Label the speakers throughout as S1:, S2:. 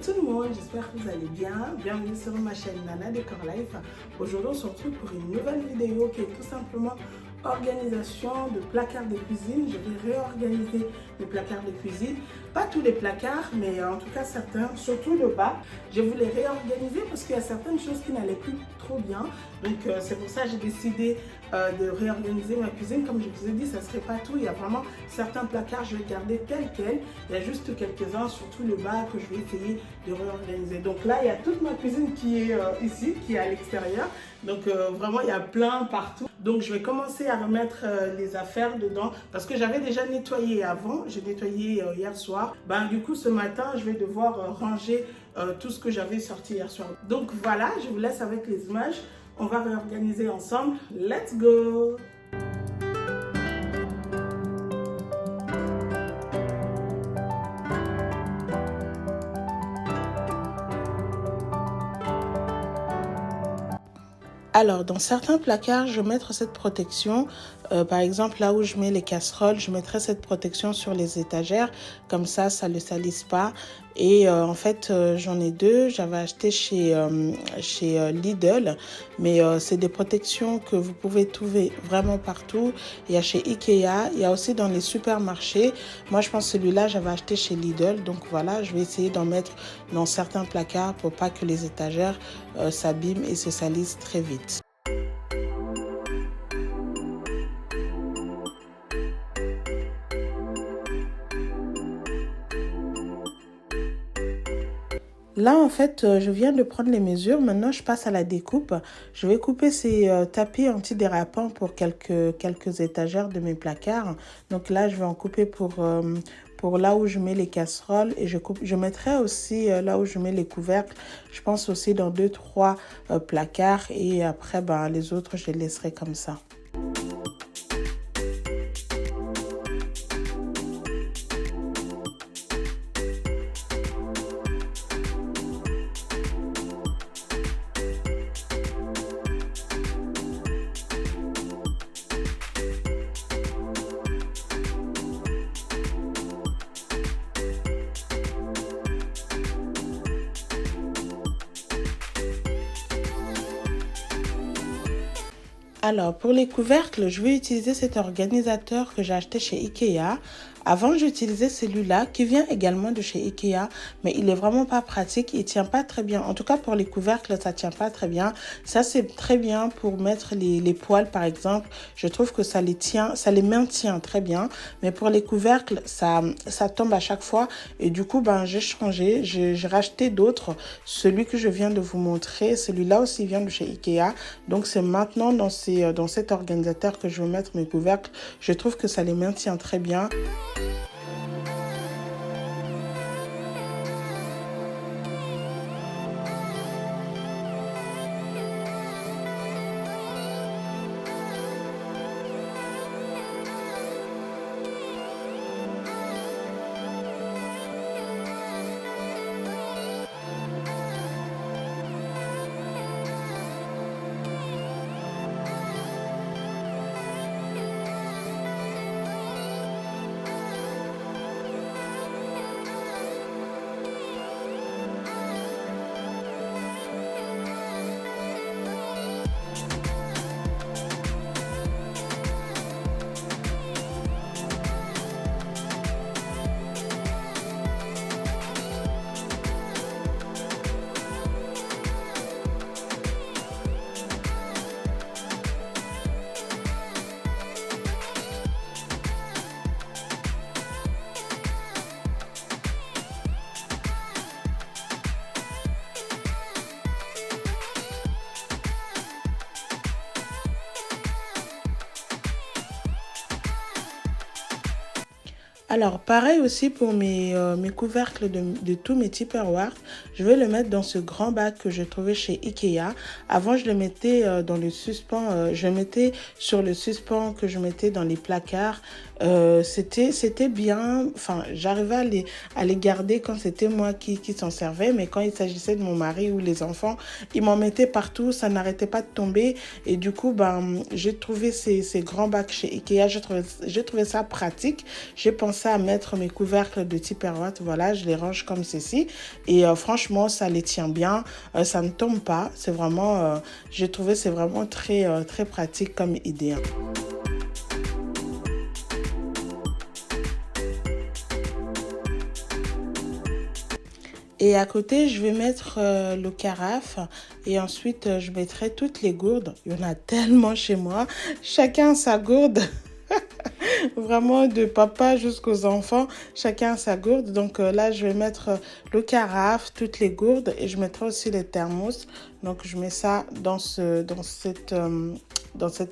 S1: tout le monde, j'espère que vous allez bien. Bienvenue sur ma chaîne Nana Décor Life. Aujourd'hui on se retrouve pour une nouvelle vidéo qui est tout simplement organisation de placards de cuisine. Je vais réorganiser les placards de cuisine. Pas tous les placards, mais en tout cas certains, surtout le bas. Je vais vous les réorganiser parce qu'il y a certaines choses qui n'allaient plus trop bien. Donc c'est pour ça que j'ai décidé de réorganiser ma cuisine. Comme je vous ai dit, ça ne serait pas tout. Il y a vraiment certains placards, je vais garder tels quels. Il y a juste quelques-uns, surtout le bas, que je vais essayer de réorganiser. Donc là, il y a toute ma cuisine qui est ici, qui est à l'extérieur. Donc vraiment, il y a plein partout. Donc je vais commencer à remettre les affaires dedans parce que j'avais déjà nettoyé avant. J'ai nettoyé hier soir. Ben, du coup, ce matin, je vais devoir ranger tout ce que j'avais sorti hier soir. Donc voilà, je vous laisse avec les images. On va réorganiser ensemble. Let's go! Alors, dans certains placards, je vais mettre cette protection. Par exemple, là où je mets les casseroles, je mettrai cette protection sur les étagères. Comme ça ne le salisse pas. Et en fait, j'en ai deux. J'avais acheté chez Lidl. Mais c'est des protections que vous pouvez trouver vraiment partout. Il y a chez Ikea. Il y a aussi dans les supermarchés. Moi, je pense que celui-là, j'avais acheté chez Lidl. Donc voilà, je vais essayer d'en mettre dans certains placards pour pas que les étagères s'abîment et se salissent très vite. Là, en fait, je viens de prendre les mesures. Maintenant, je passe à la découpe. Je vais couper ces tapis antidérapants pour quelques étagères de mes placards. Donc là, je vais en couper pour là où je mets les casseroles. Et je mettrai aussi là où je mets les couvercles. Je pense aussi dans 2-3 placards. Et après, ben, les autres, je les laisserai comme ça. Alors, pour les couvercles, je vais utiliser cet organisateur que j'ai acheté chez Ikea. Avant, j'utilisais celui-là qui vient également de chez Ikea, mais il est vraiment pas pratique. Il tient pas très bien. En tout cas, pour les couvercles, ça tient pas très bien. Ça, c'est très bien pour mettre les poêles, par exemple. Je trouve que ça les maintient très bien. Mais pour les couvercles, ça tombe à chaque fois. Et du coup, ben, j'ai changé. J'ai racheté d'autres. Celui que je viens de vous montrer, celui-là aussi vient de chez Ikea. Donc, c'est maintenant dans cet organisateur que je vais mettre mes couvercles. Je trouve que ça les maintient très bien. Alors, pareil aussi pour mes couvercles de tous mes Tupperware. Je vais le mettre dans ce grand bac que j'ai trouvé chez Ikea. Avant, je le mettais dans le suspens. Je le mettais sur le suspens que je mettais dans les placards. C'était bien. Enfin, j'arrivais à les garder quand c'était moi qui s'en servais, mais quand il s'agissait de mon mari ou les enfants, ils m'en mettaient partout, ça n'arrêtait pas de tomber. Et du coup, ben, j'ai trouvé ces grands bacs chez Ikea, j'ai trouvé ça pratique. J'ai pensé à mettre mes couvercles de Tupperware, voilà, je les range comme ceci. Et franchement, ça les tient bien, ça ne tombe pas. C'est vraiment, j'ai trouvé, c'est vraiment très pratique comme idée, hein. Et à côté, je vais mettre le carafe et ensuite, je mettrai toutes les gourdes. Il y en a tellement chez moi. Chacun sa gourde. Vraiment, de papa jusqu'aux enfants, chacun sa gourde. Donc là, je vais mettre le carafe, toutes les gourdes et je mettrai aussi les thermos. Donc, je mets ça dans cette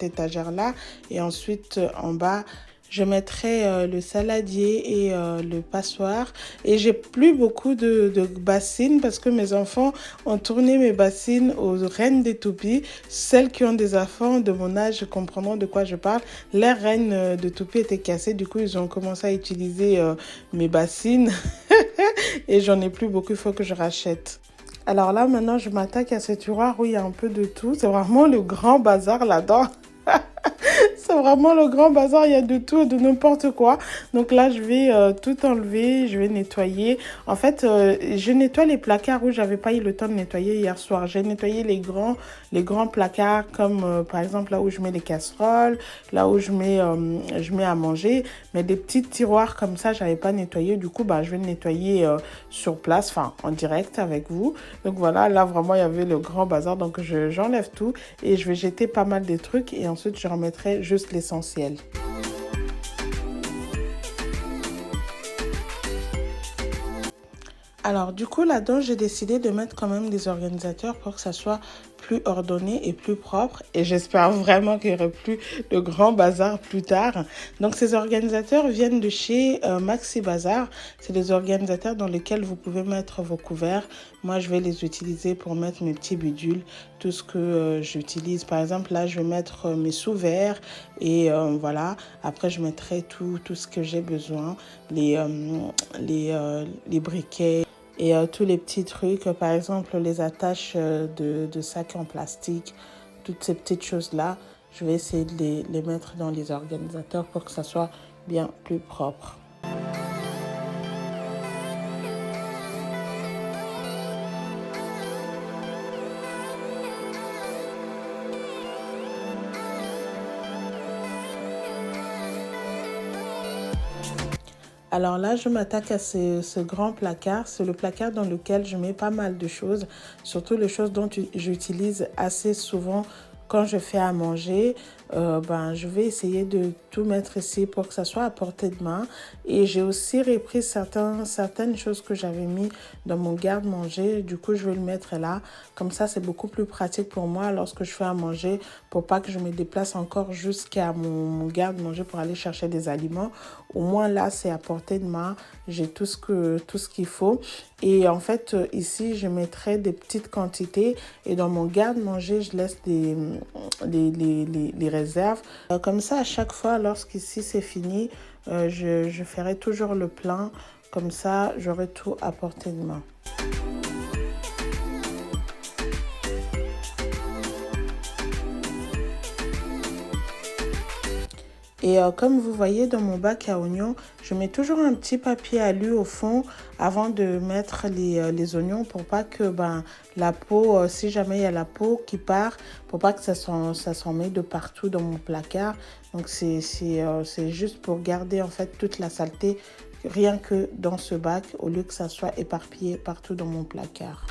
S1: étagère-là. Et ensuite, en bas, je mettrai le saladier et le passoire. Et j'ai plus beaucoup de bassines parce que mes enfants ont tourné mes bassines aux reines des toupies. Celles qui ont des enfants de mon âge comprendront de quoi je parle. Les reines de toupies étaient cassées. Du coup, ils ont commencé à utiliser mes bassines. Et j'en ai plus beaucoup. Il faut que je rachète. Alors là, maintenant, je m'attaque à ce tiroir où il y a un peu de tout. C'est vraiment le grand bazar là-dedans. C'est vraiment le grand bazar, il y a de tout et de n'importe quoi. Donc là, je vais tout enlever, je vais nettoyer. En fait, je nettoie les placards où j'avais pas eu le temps de nettoyer hier soir. J'ai nettoyé les grands placards comme par exemple là où je mets les casseroles, là où je mets à manger. Mais des petits tiroirs comme ça, j'avais pas nettoyé. Du coup, bah, je vais le nettoyer sur place, enfin en direct avec vous. Donc voilà, là vraiment, il y avait le grand bazar. Donc j'enlève tout et je vais jeter pas mal de trucs et ensuite je remettrai juste l'essentiel. Alors du coup là-dedans j'ai décidé de mettre quand même des organisateurs pour que ça soit plus ordonné et plus propre et j'espère vraiment qu'il n'y aurait plus de grands bazar plus tard. Donc ces organisateurs viennent de chez Maxi Bazar. C'est des organisateurs dans lesquels vous pouvez mettre vos couverts. Moi je vais les utiliser pour mettre mes petits bidules, tout ce que j'utilise. Par exemple là je vais mettre mes sous-verres et voilà. Après je mettrai tout ce que j'ai besoin, les briquets. Et tous les petits trucs, par exemple les attaches de sacs en plastique, toutes ces petites choses-là, je vais essayer de les mettre dans les organisateurs pour que ça soit bien plus propre. Alors là, je m'attaque à ce grand placard. C'est le placard dans lequel je mets pas mal de choses, surtout les choses dont j'utilise assez souvent quand je fais à manger. Ben, je vais essayer de tout mettre ici pour que ça soit à portée de main. Et j'ai aussi repris certaines choses que j'avais mis dans mon garde-manger. Du coup, je vais le mettre là. Comme ça, c'est beaucoup plus pratique pour moi lorsque je fais à manger pour pas que je me déplace encore jusqu'à mon garde-manger pour aller chercher des aliments. Au moins là, c'est à portée de main. J'ai tout ce qu'il faut. Et en fait, ici, je mettrai des petites quantités. Et dans mon garde-manger, je laisse les réserves. Comme ça, à chaque fois, lorsqu'ici c'est fini, je ferai toujours le plein. Comme ça, j'aurai tout à portée de main. Et comme vous voyez dans mon bac à oignons, je mets toujours un petit papier alu au fond avant de mettre les oignons pour pas que la peau, si jamais il y a la peau qui part, pour pas que ça s'en mette de partout dans mon placard. Donc c'est juste pour garder en fait toute la saleté rien que dans ce bac au lieu que ça soit éparpillé partout dans mon placard.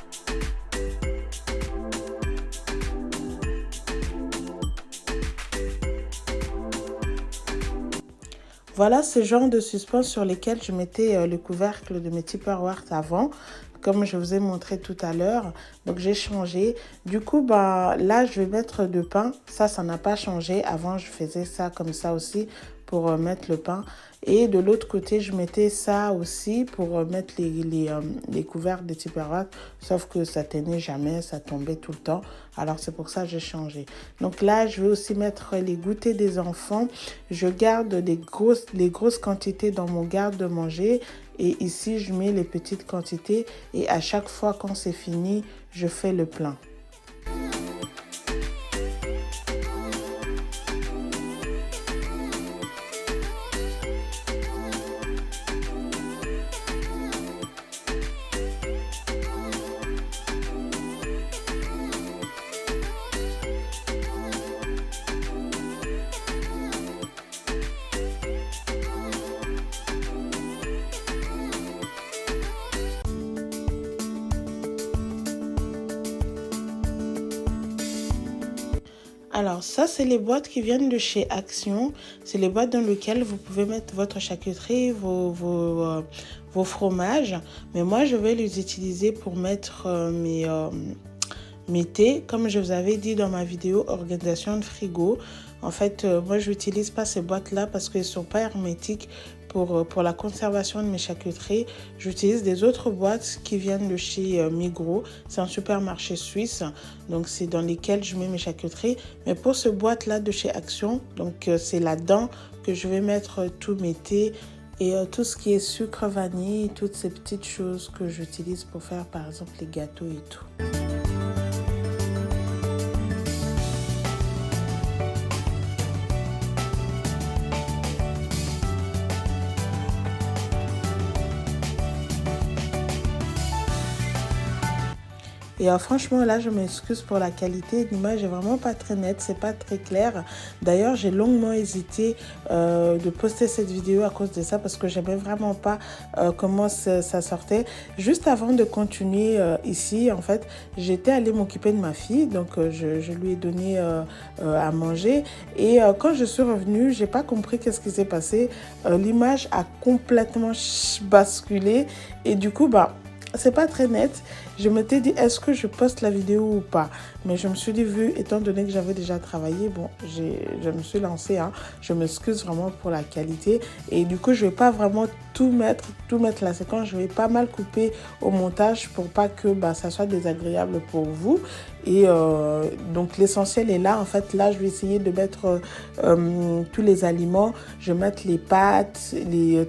S1: Voilà ce genre de suspense sur lesquels je mettais le couvercle de mes Tupperware avant, comme je vous ai montré tout à l'heure. Donc j'ai changé. Du coup, là, je vais mettre de pain. Ça n'a pas changé. Avant, je faisais ça comme ça aussi pour mettre le pain. Et de l'autre côté, je mettais ça aussi pour mettre les couvercles des Tupperware. Sauf que ça tenait jamais, ça tombait tout le temps. Alors c'est pour ça que j'ai changé. Donc là, je vais aussi mettre les goûters des enfants. Je garde les grosses quantités dans mon garde-manger. Et ici, je mets les petites quantités. Et à chaque fois, quand c'est fini, je fais le plein. Alors ça, c'est les boîtes qui viennent de chez Action. C'est les boîtes dans lesquelles vous pouvez mettre votre charcuterie, vos fromages. Mais moi, je vais les utiliser pour mettre mes thés. Comme je vous avais dit dans ma vidéo organisation de frigo. En fait, moi, je n'utilise pas ces boîtes-là parce qu'elles ne sont pas hermétiques. Pour la conservation de mes charcuteries, j'utilise des autres boîtes qui viennent de chez Migros. C'est un supermarché suisse, donc c'est dans lesquelles je mets mes charcuteries. Mais pour ce boîte-là de chez Action, donc c'est là-dedans que je vais mettre tous mes thés et tout ce qui est sucre vanille, toutes ces petites choses que j'utilise pour faire par exemple les gâteaux et tout. Et franchement, là, je m'excuse pour la qualité. L'image est vraiment pas très nette, c'est pas très clair. D'ailleurs, j'ai longuement hésité de poster cette vidéo à cause de ça parce que j'aimais vraiment pas comment ça sortait. Juste avant de continuer ici, en fait, j'étais allée m'occuper de ma fille. Donc, je lui ai donné à manger. Et quand je suis revenue, j'ai pas compris qu'est-ce qui s'est passé. L'image a complètement basculé. Et du coup, c'est pas très net. Je m'étais dit, est-ce que je poste la vidéo ou pas? Mais je me suis dit, vu, étant donné que j'avais déjà travaillé, bon, je me suis lancée. Je m'excuse vraiment pour la qualité. Et du coup, je vais pas vraiment tout mettre la séquence. Je vais pas mal couper au montage pour pas que ça soit désagréable pour vous. Et donc, l'essentiel est là. En fait, là, je vais essayer de mettre tous les aliments. Je vais mettre les pâtes,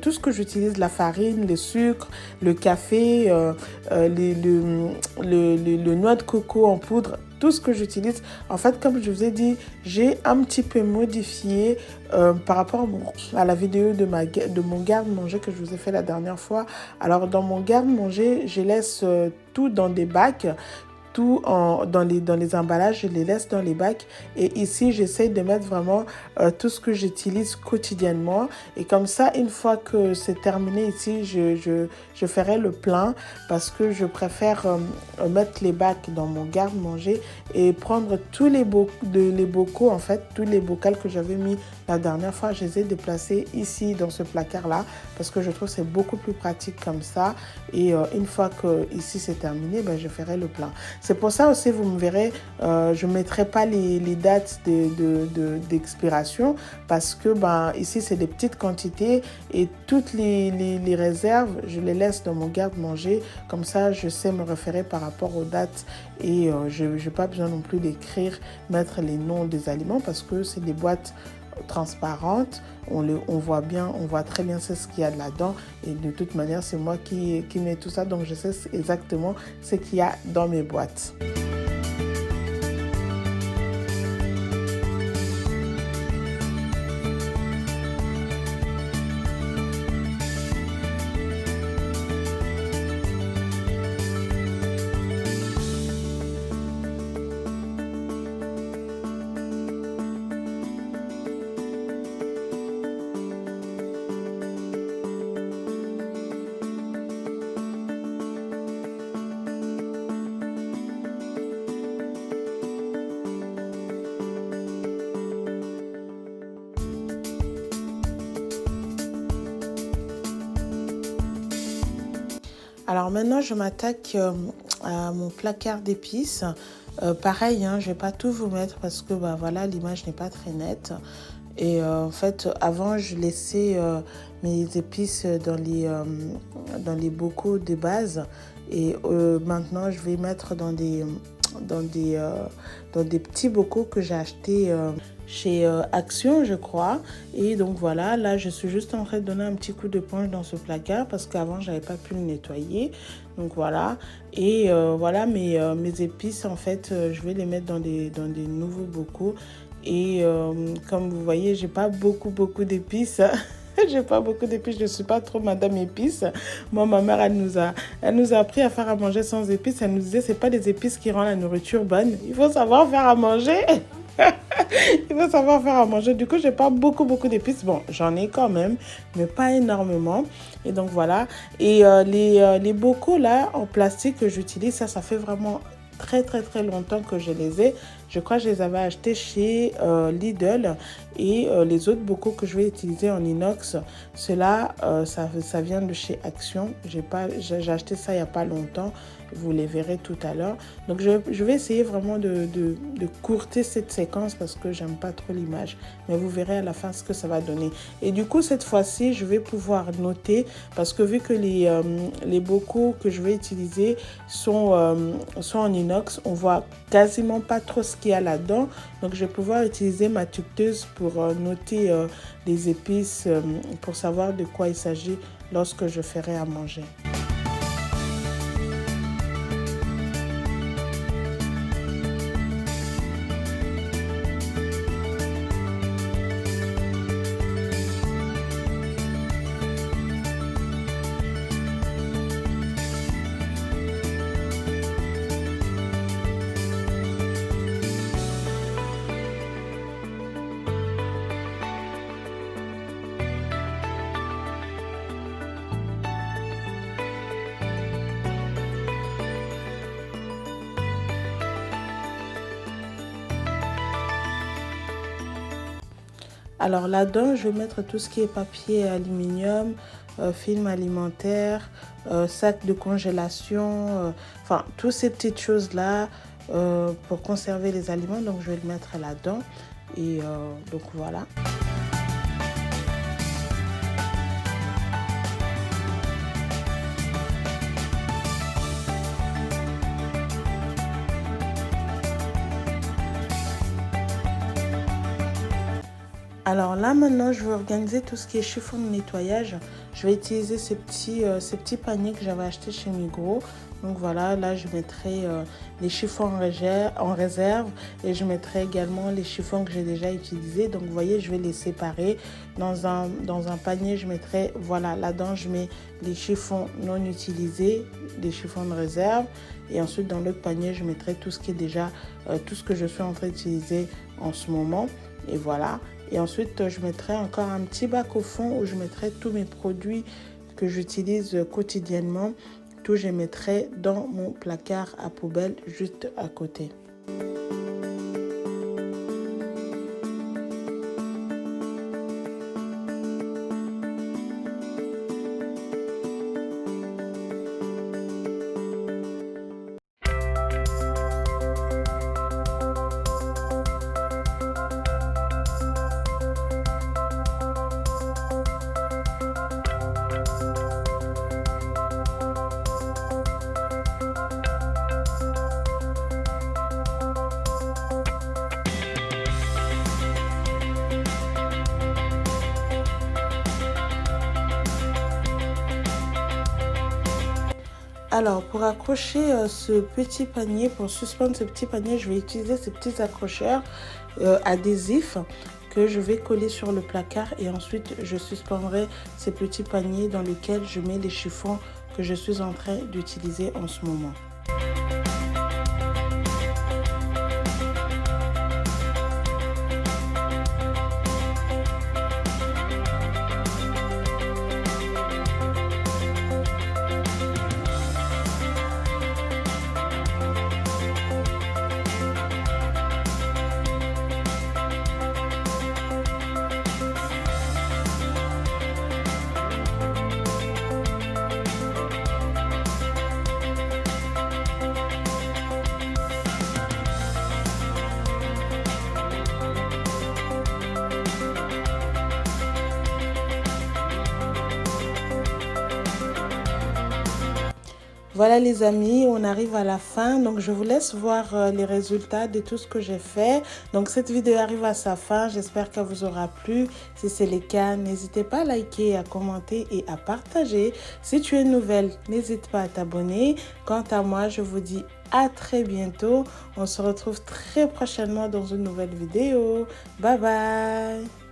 S1: tout ce que j'utilise, la farine, le sucre, le café, le noix de coco en poudre, tout ce que j'utilise. En fait, comme je vous ai dit, j'ai un petit peu modifié par rapport à la vidéo de mon garde-manger que je vous ai fait la dernière fois. Alors, dans mon garde-manger, je laisse tout dans des bacs. Tout dans les emballages, je les laisse dans les bacs. Et ici, j'essaye de mettre vraiment tout ce que j'utilise quotidiennement. Et comme ça, une fois que c'est terminé ici, je ferai le plein parce que je préfère mettre les bacs dans mon garde-manger et prendre tous les bocaux, en fait, tous les bocaux que j'avais mis la dernière fois, je les ai déplacés ici dans ce placard-là parce que je trouve que c'est beaucoup plus pratique comme ça. Et une fois que ici c'est terminé, je ferai le plein. C'est pour ça aussi, vous me verrez, je ne mettrai pas les dates d'expiration parce que ici, c'est des petites quantités et toutes les réserves, je les laisse dans mon garde-manger. Comme ça, je sais me référer par rapport aux dates et je n'ai pas besoin non plus d'écrire, mettre les noms des aliments parce que c'est des boîtes transparentes, on voit bien, on voit très bien ce qu'il y a là-dedans et de toute manière c'est moi qui mets tout ça, donc je sais exactement ce qu'il y a dans mes boîtes. Alors maintenant, je m'attaque à mon placard d'épices. Pareil, je ne vais pas tout vous mettre parce que voilà, l'image n'est pas très nette. Et en fait, avant, je laissais mes épices dans les bocaux de base. Et maintenant, je vais mettre dans des, euh, dans des petits bocaux que j'ai achetés chez Action, je crois. Et donc voilà, là, je suis juste en train de donner un petit coup de d'éponge dans ce placard parce qu'avant, je n'avais pas pu le nettoyer. Donc voilà. Et voilà, mes épices, en fait, je vais les mettre dans des nouveaux bocaux. Et comme vous voyez, j'ai pas beaucoup d'épices. J'ai pas beaucoup d'épices, je suis pas trop madame épices. Moi, ma mère, elle nous a appris à faire à manger sans épices. Elle nous disait, c'est pas les épices qui rendent la nourriture bonne. Il faut savoir faire à manger. Il faut savoir faire à manger. Du coup, j'ai pas beaucoup d'épices. Bon, j'en ai quand même, mais pas énormément. Et donc, voilà. Et les bocaux, là, en plastique que j'utilise, ça fait vraiment très longtemps que je les ai. Je crois que je les avais achetés chez Lidl. Et les autres bocaux que je vais utiliser en inox, ceux-là, ça vient de chez Action. J'ai acheté ça il n'y a pas longtemps. Vous les verrez tout à l'heure. Donc, je vais essayer vraiment de courter cette séquence parce que j'aime pas trop l'image. Mais vous verrez à la fin ce que ça va donner. Et du coup, cette fois-ci, je vais pouvoir noter parce que vu que les bocaux que je vais utiliser sont en inox, on voit quasiment pas trop ce qu'il y a là-dedans. Donc, je vais pouvoir utiliser ma tucteuse pour noter les épices, pour savoir de quoi il s'agit lorsque je ferai à manger. Alors là-dedans, je vais mettre tout ce qui est papier aluminium, film alimentaire, sac de congélation, enfin, toutes ces petites choses-là pour conserver les aliments. Donc, je vais le mettre là-dedans. Et donc, voilà. Alors là, maintenant, je vais organiser tout ce qui est chiffon de nettoyage. Je vais utiliser ces petits paniers que j'avais achetés chez Migros. Donc voilà, là, je mettrai les chiffons en réserve et je mettrai également les chiffons que j'ai déjà utilisés. Donc, vous voyez, je vais les séparer. Dans un panier, je mettrai, voilà, là-dedans, je mets les chiffons non utilisés, les chiffons de réserve. Et ensuite, dans l'autre panier, je mettrai tout ce qui est déjà, tout ce que je suis en train d'utiliser en ce moment. Et voilà. Et ensuite, je mettrai encore un petit bac au fond où je mettrai tous mes produits que j'utilise quotidiennement. Tout, je mettrai dans mon placard à poubelle juste à côté. Alors, pour accrocher ce petit panier, pour suspendre ce petit panier, je vais utiliser ces petits accrocheurs adhésifs que je vais coller sur le placard et ensuite je suspendrai ces petits paniers dans lesquels je mets les chiffons que je suis en train d'utiliser en ce moment. Voilà les amis, on arrive à la fin. Donc je vous laisse voir les résultats de tout ce que j'ai fait. Donc cette vidéo arrive à sa fin. J'espère qu'elle vous aura plu. Si c'est le cas, n'hésitez pas à liker, à commenter et à partager. Si tu es nouvelle, n'hésite pas à t'abonner. Quant à moi, je vous dis à très bientôt. On se retrouve très prochainement dans une nouvelle vidéo. Bye bye.